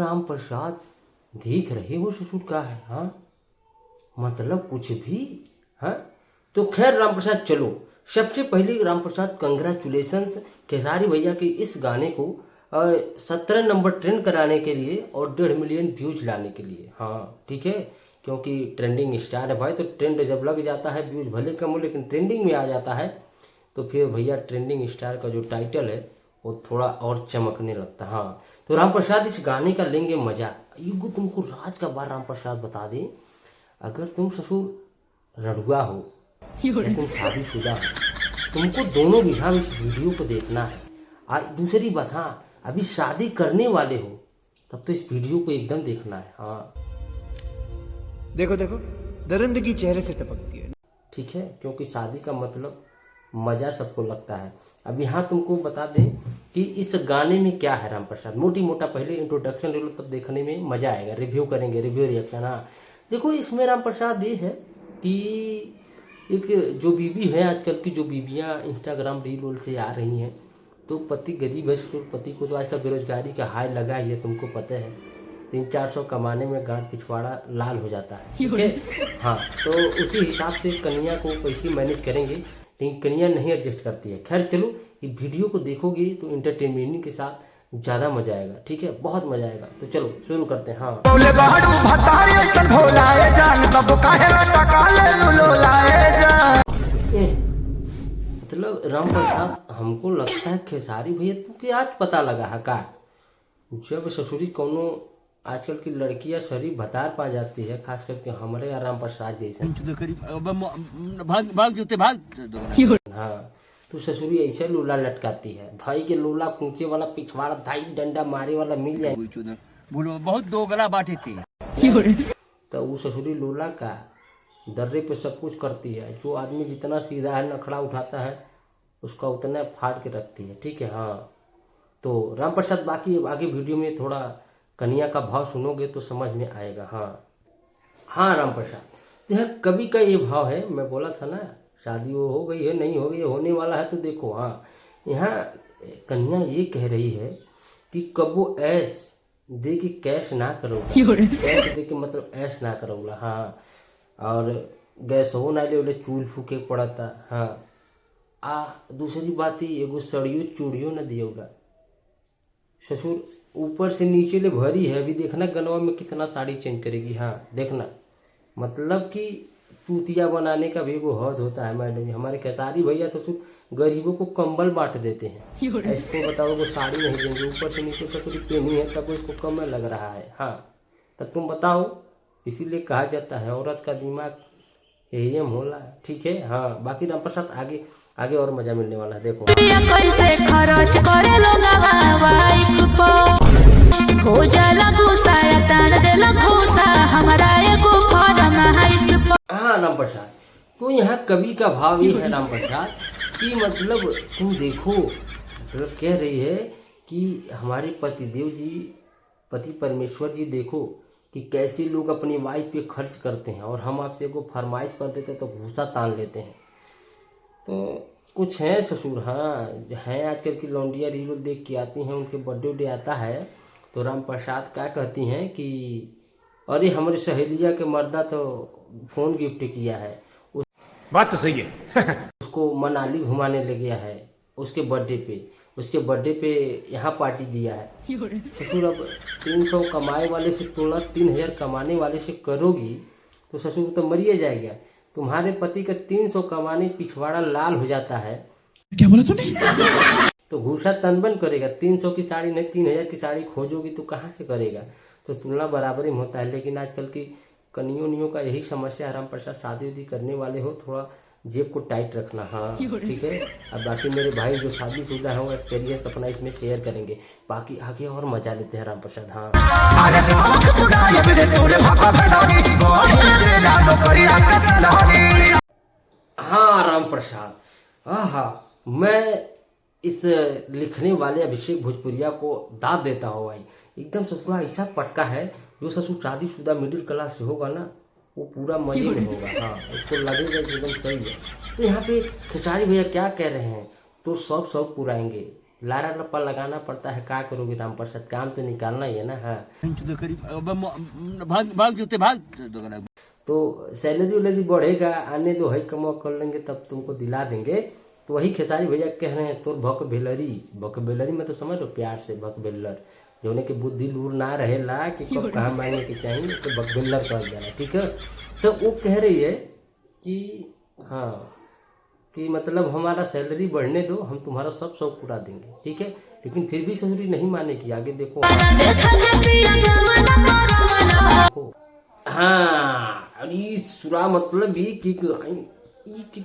राम प्रसाद देख रहे हो ससुर का है, हाँ मतलब कुछ भी, हाँ। तो खैर राम प्रसाद चलो, सबसे पहले राम प्रसाद कंग्रेचुलेशंस खेसारी भैया के इस गाने को 17 नंबर ट्रेंड कराने के लिए और 1.5 मिलियन व्यूज लाने के लिए, हाँ ठीक है, क्योंकि ट्रेंडिंग स्टार है भाई, तो ट्रेंड जब लग जाता है व्यूज भले कम हो लेकिन ट्रेंडिंग में आ जाता है, तो फिर भैया ट्रेंडिंग स्टार का जो टाइटल है वो थोड़ा और चमकने लगता है। हाँ तो राम प्रसाद इस गाने का लेंगे मजा। युग तुमको राज का बार राम प्रसाद बता दें, अगर तुम ससुर रड़ुआ हो या तुम शादीशुदा हो, तुमको दोनों विधा में इस वीडियो को देखना है। दूसरी बात, हाँ अभी शादी करने वाले हो तब तो इस वीडियो को एकदम देखना है। हाँ देखो देखो दरिंदगी चेहरे से टपकती है, ठीक है, क्योंकि शादी का मतलब मज़ा सबको लगता है। अब यहाँ तुमको बता दें कि इस गाने में क्या है राम प्रसाद, मोटी मोटा पहले इंट्रोडक्शन ले लो, तब देखने में मज़ा आएगा, रिव्यू करेंगे, रिव्यू रिएक्शन। हाँ देखो इसमें राम प्रसाद ये है कि एक जो बीवी है, आजकल की जो बीवियाँ इंस्टाग्राम रील रोल से आ रही हैं, तो पति गरीब है, ससुर पति को तो आजकल बेरोजगारी का हाय लगा ही है, तुमको पता है, 300-400 कमाने में गांठ पिछवाड़ा लाल हो जाता है, ठीक है। हाँ तो उसी हिसाब से कन्या को कैसे मैनेज करेंगे, लेकिन कन्या नहीं एडजस्ट करती है। खैर चलो, ये वीडियो को देखोगे तो इंटरटेनमेंट के साथ ज़्यादा मजा आएगा, ठीक है, बहुत मजा आएगा। तो चलो शुरू करते हैं। हाँ मतलब राम प्रसाद, हमको लगता है खेसारी भैया तुमके आज पता लगा है का, जब ससुरी कोनो आजकल की लड़कियां शरीफ भतार पा जाती है, खास करके हमारे राम प्रसाद जैसे भाग। हाँ तो ससुरी ऐसे लूला लटकाती है, धाई के लूला कूचे वाला पिछवाड़ा, धाई डंडा मारे वाला मिल जाए, बोलो बहुत दोगला बाटे थी, तो वो ससुरी लूला का दर्रे पे सब कुछ करती है। जो आदमी जितना सीधा है नखड़ा उठाता है उसका उतना फाड़ के रखती है, ठीक है। हाँ तो राम प्रसाद बाकी आगे वीडियो में थोड़ा कन्या का भाव सुनोगे तो समझ में आएगा। हाँ राम प्रसाद, तो यह कवि का ये भाव है, मैं बोला था ना शादी वो हो गई है, नहीं हो गई है, होने वाला है, तो देखो हाँ यहाँ कन्या ये कह रही है कि कबो ऐश दे के कैश ना करोगा, कैश दे के मतलब ऐश ना करोगा। हाँ और गैस हो ना ले चूल फूके पड़ता। हाँ दूसरी बात ही एगो सड़ियो चूड़ियो न दियोगा, ससुर ऊपर से नीचे ले भरी है, अभी देखना गनवा में कितना साड़ी चेंज करेगी। हाँ देखना, मतलब कि चूतिया बनाने का भी एगो हद होता है मैडम जी। हमारे खेसारी भैया ससुर गरीबों को कंबल बांट देते हैं, इसको बताओ वो साड़ी नहीं देंगे, ऊपर से नीचे ससुरी पहनी है तब इसको कम लग रहा है। हाँ तब तुम बताओ, इसीलिए कहा जाता है औरत का दिमाग यही होला, ठीक है। हाँ बाकी राम प्रसाद आगे आगे और मजा मिलने वाला है, देखो। कैसे खर्च करे हो जाला गुस्सा या तान देला घूसा हमरा एगो फरमाइश। हाँ राम प्रसाद, तो यहाँ कवि का भाव ये है राम प्रसाद कि मतलब तुम देखो, मतलब कह रही है कि हमारे पतिदेव जी, पति परमेश्वर जी देखो कि कैसे लोग अपनी वाइफ पे खर्च करते हैं, और हम आपसे को फरमाइश कर देते तो भूसा तान लेते हैं। तो कुछ हैं ससुर, हाँ हैं आजकल की लौंडिया रील देख के आती हैं, उनके बर्थडे आता है तो राम प्रसाद क्या कहती हैं कि अरे हमारे सहेलिया के मर्दा तो फोन गिफ्ट किया है, बात तो सही है। उसको मनाली घुमाने ले गया है उसके बर्थडे पे, उसके बर्थडे पे यहाँ पार्टी दिया है। ससुर अब 300 कमाए वाले से तुलना 3000 कमाने वाले से करोगी तो ससुर तो मरिए जाएगा। तुम्हारे पति का 300 कमाने पिछवाड़ा लाल हो जाता है, क्या बोला तूने? तो घूसा तनबन करेगा। 300 की साड़ी नहीं 3000 की साड़ी खोजोगी तो कहाँ से करेगा, तो तुलना बराबरी में होता है। लेकिन आजकल की कनियों का यही समस्या है राम प्रसाद, शादी उदी करने वाले हो थोड़ा जेब को टाइट रखना। हाँ ठीक है। अब बाकी मेरे भाई जो शादीशुदा है वो एक्सपीरियंस अपना इसमें शेयर करेंगे, बाकी आगे और मजा लेते हैं राम प्रसाद। हाँ राम प्रसाद, हाँ मैं इस लिखने वाले अभिषेक भोजपुरिया को दाद देता हूँ भाई, एकदम ससुरा ऐसा पटका है, जो ससुर शादीशुदा मिडिल क्लास से होगा ना वो पूरा मजे में होगा। हाँ उसको लगेगा एकदम सही है। तो यहाँ पे खेसारी भैया क्या कह रहे हैं, तो सब पुराएंगे, लारा लप्पा लगाना पड़ता है, क्या करोगे राम प्रसाद, काम तो निकालना ही है ना। हाँ भाग भाग जोते भाग। तो सैलरी वैलरी बढ़ेगा, आने दो, है कमा कर लेंगे तब तुमको दिला देंगे। तो वही खेसारी भैया कह रहे हैं, तो भक बेलरी में तो समझ लो प्यार से भक बेलर, जो उन्हें की बुद्धि लूर ना रहेला कि कब कहाँ मांगने की चाहिए, तो भक बेलर कह जाना, ठीक है। तो वो कह रही है कि हाँ कि मतलब हमारा सैलरी बढ़ने दो, हम तुम्हारा सब शौक पूरा देंगे, ठीक है। लेकिन फिर भी ससुरी नहीं मानेगी, आगे देखो। हाँ अरे सुरा मतलब ये किक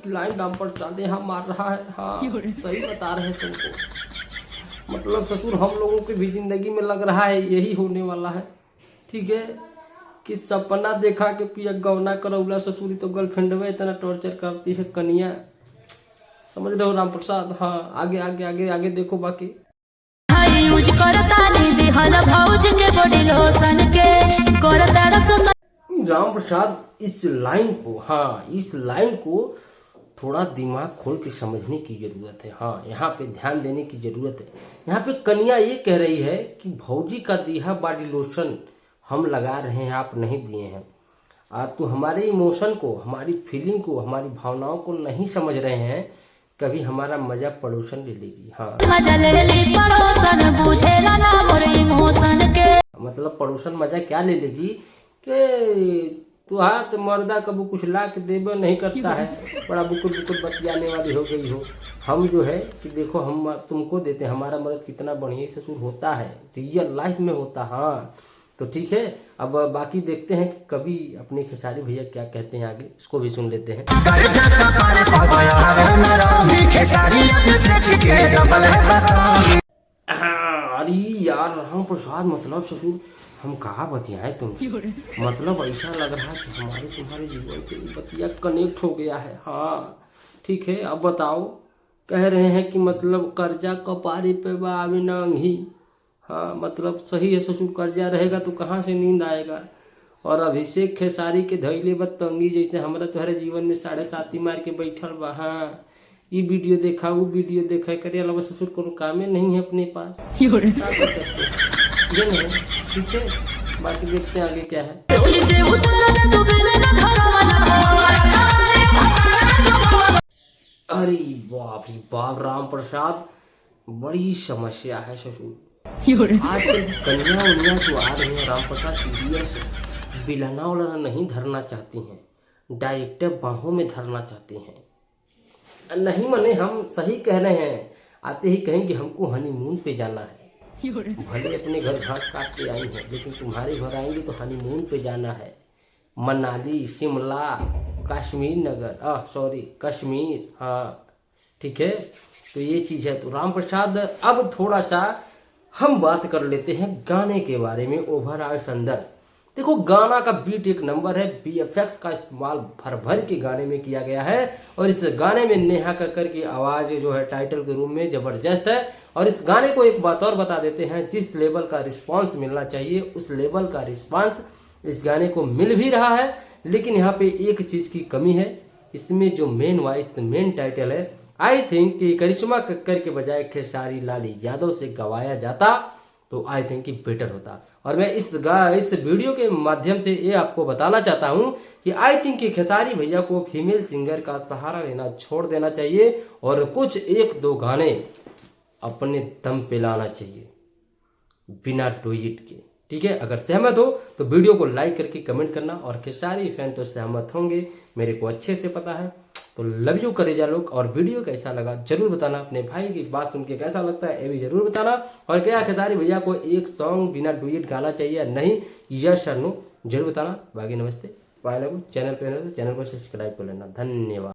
लाइन डाम पर चाहते हैं मार रहा है। हाँ सही बता रहे हैं तुमको, मतलब ससुर हम लोगों की भी जिंदगी में लग रहा है यही होने वाला है, ठीक है। कि सपना देखा कि पिया गौना करौला ससुरी तो गर्लफ्रेंड में इतना टॉर्चर करती है कनिया, समझ रहे हो राम प्रसाद। हाँ आगे आगे आगे आगे देखो बाकी। यूज करता नहीं दिहल भौज के बॉडी लोशन के करता राम प्रसाद इस लाइन को, हाँ इस लाइन को थोड़ा दिमाग खोल के समझने की जरूरत है। हाँ यहाँ पे ध्यान देने की जरूरत है। यहाँ पे कन्या ये कह रही है कि भौजी का दिया बॉडी लोशन हम लगा रहे हैं, आप नहीं दिए हैं। तो हमारे इमोशन को, हमारी फीलिंग को, हमारी भावनाओं को नहीं समझ रहे हैं, कभी हमारा मजा पड़ोसन ले लेगी। हाँ मतलब पड़ोसन मजा क्या ले लेगी कि तुहार तो मर्दा कबू कुछ ला के देबे नहीं करता है, बड़ा बुकुर बुकुर बतियाने वाली हो गई हो। हम जो है कि देखो हम तुमको देते हैं, हमारा मर्द कितना बढ़िया ससुर होता है, रियल लाइफ में होता। हाँ तो ठीक है, अब बाकी देखते हैं कि कभी अपने खेसारी भैया क्या कहते हैं आगे, इसको भी सुन लेते हैं। अरे यार राम प्रसाद मतलब ससुर हम कहाँ बतियाए तुम, मतलब ऐसा लग रहा है कि हमारे तुम्हारे जीवन से बतिया कनेक्ट हो गया है। हाँ ठीक है, अब बताओ। कह रहे हैं कि मतलब कर्जा कपारे पे बावे नंगी। हाँ मतलब सही है ससुर, कर्जा रहेगा तो कहाँ से नींद आएगा। और अभिषेक खेसारी के धैले बतंगी जैसे हमारा तुम्हारे जीवन में 7.5 मार के बैठल बा। हाँ ये वीडियो देखा वो वीडियो देखा करे अलावा ससुर को कामे नहीं है अपने पास, क्या कर सकते हैं, ठीक है। बाकी देखते हैं आगे क्या है। अरे बाप रे बाप राम प्रसाद, बड़ी समस्या है ससुर। आजकल कन्या उन्या जो आ रही है राम प्रसाद सीरियस बिलना उलना नहीं धरना चाहती हैं, डायरेक्टर बाहों में धरना चाहती हैं। नहीं मने हम सही कह रहे हैं, आते ही कहेंगे हमको हनीमून पे जाना है। भले अपने घर घास काट के आई हैं, लेकिन तुम्हारे घर आएंगे तो हनीमून पे जाना है। मनाली, शिमला, कश्मीर नगर, सॉरी कश्मीर। हाँ ठीक है, तो ये चीज़ है। तो राम प्रसाद अब थोड़ा सा हम बात कर लेते हैं गाने के बारे में, ओवरऑल संदर्भ। देखो गाना का बीट एक नंबर है, VFX का इस्तेमाल भर भर के गाने में किया गया है। और इस गाने में नेहा कक्कर की आवाज़ जो है टाइटल के रूप में ज़बरदस्त है। और इस गाने को एक बात और बता देते हैं, जिस लेवल का रिस्पांस मिलना चाहिए उस लेवल का रिस्पांस इस गाने को मिल भी रहा है। लेकिन यहाँ पे एक चीज़ की कमी है, इसमें जो मेन वॉइस मेन टाइटल है, आई थिंक कि करिश्मा कक्कर के बजाय खेसारी लाल यादव से गवाया जाता तो आई थिंक कि बेटर होता। और मैं इस वीडियो के माध्यम से ये आपको बताना चाहता हूँ कि आई थिंक कि खेसारी भैया को फीमेल सिंगर का सहारा लेना छोड़ देना चाहिए और कुछ 1-2 गाने अपने दम पे लाना चाहिए बिना डुएट के, ठीक है। अगर सहमत हो तो वीडियो को लाइक करके कमेंट करना, और खेसारी फैन तो सहमत होंगे, मेरे को अच्छे से पता है। तो लव यू करेजा लोग, और वीडियो कैसा लगा जरूर बताना। अपने भाई की बात सुन के कैसा लगता है ये भी जरूर बताना। और क्या खेसारी भैया को एक सॉन्ग बिना डुएट गाना चाहिए या नहीं, यस और नो जरूर बताना। बाकी नमस्ते, बाय। चैनल पे चैनल को सब्सक्राइब कर लेना। धन्यवाद।